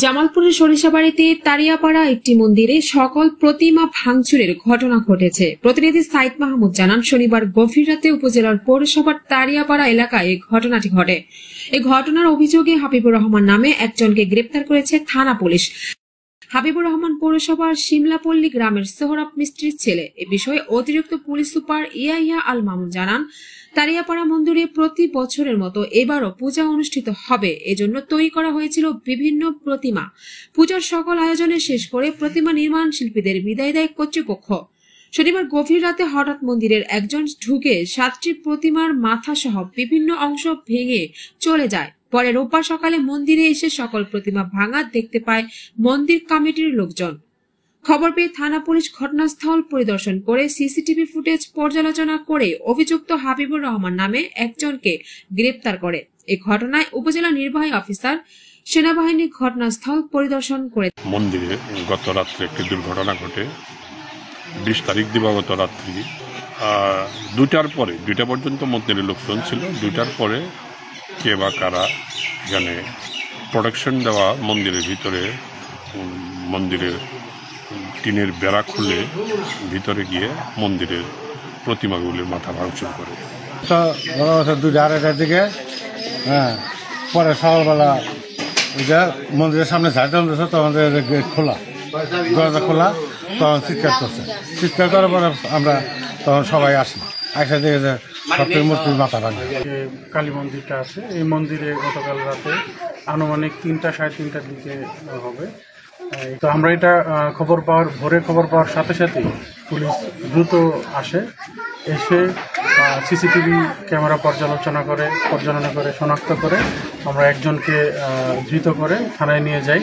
জামালপুরের সরিষাবাড়িতে তারিয়াপাড়া একটি মন্দিরে সকল প্রতিমা ভাঙচুরের ঘটনা ঘটেছে। প্রতিনিধি সাইদ মাহমুদ জানান, শনিবার গভীর রাতে উপজেলার পৌরসভার তারিয়াপাড়া এলাকায় এই ঘটনাটি ঘটে। এই ঘটনার অভিযোগে হাবিবুর রহমান নামে একজনকে গ্রেপ্তার করেছে থানা পুলিশ। হাবিবুর রহমান পৌরসভার শিমলাপল্লী গ্রামের সোহরাব মিস্ত্রির ছেলে। এ বিষয়ে অতিরিক্ত পুলিশ সুপার ইয়াহিয়া আল মামুন জানান, তারিয়াপাড়া মন্দিরে প্রতি বছরের মতো এবারও পূজা অনুষ্ঠিত হবে, এজন্য তৈরি করা হয়েছিল বিভিন্ন প্রতিমা। পূজার সকল আয়োজনে শেষ করে প্রতিমা নির্মাণ শিল্পীদের বিদায় দেয় কর্তৃপক্ষ। শনিবার গভীর রাতে হঠাৎ মন্দিরের একজন ঢুকে 7টি প্রতিমার মাথা সহ বিভিন্ন অংশ ভেঙে চলে যায়। পরে রোববার সকালে মন্দিরে এসে সকল প্রতিমা ভাঙা দেখতে পায় মন্দির কমিটির লোকজন। খবর পেয়ে থানা পুলিশ ঘটনাস্থল পরিদর্শন করে সিসিটিভি ফুটেজ পর্যালোচনা করে অভিযুক্ত হাবিবুর রহমান নামে একজনকে গ্রেপ্তার করে। এই ঘটনায় উপজেলা নির্বাহী অফিসার সেনাবাহিনী ঘটনাস্থল পরিদর্শন করে। মন্দিরে গত রাত্রে একটি দুর্ঘটনা ঘটে। 20 তারিখ দিবাগত রাত্রি 2টার পরে, 2টা পর্যন্ত মন্দিরের লোকজন ছিল। 2টার পরে কে বা কারা এখানে প্রোটেকশন দেওয়া মন্দিরের ভিতরে, মন্দিরের টিনের বেড়া খুলে ভিতরে গিয়ে মন্দিরের প্রতিমাগুলির মাথা ভাঙচুর করে। তো 2:30টার দিকে পরে সকালবেলা ওইটা মন্দিরের সামনে ঝাড়তে তখন গেট খোলা, দরজা খোলা, তখন চিৎকার করছে। চিৎকার করার পরে আমরা তখন সবাই আসি, আসা দেখে যে সবথেকে মূর্তির মাথা ভাঙে। কালী মন্দিরটা আছে, এই মন্দিরে গতকাল রাতে আনুমানিক 3টা 3:30টার দিকে হবে। তো আমরা এটা ভোরে খবর পাওয়ার সাথে সাথেই পুলিশ দ্রুত আসে, এসে সিসিটিভি ক্যামেরা পর্যালোচনা করে শনাক্ত করে আমরা একজনকে ধৃত করে থানায় নিয়ে যাই।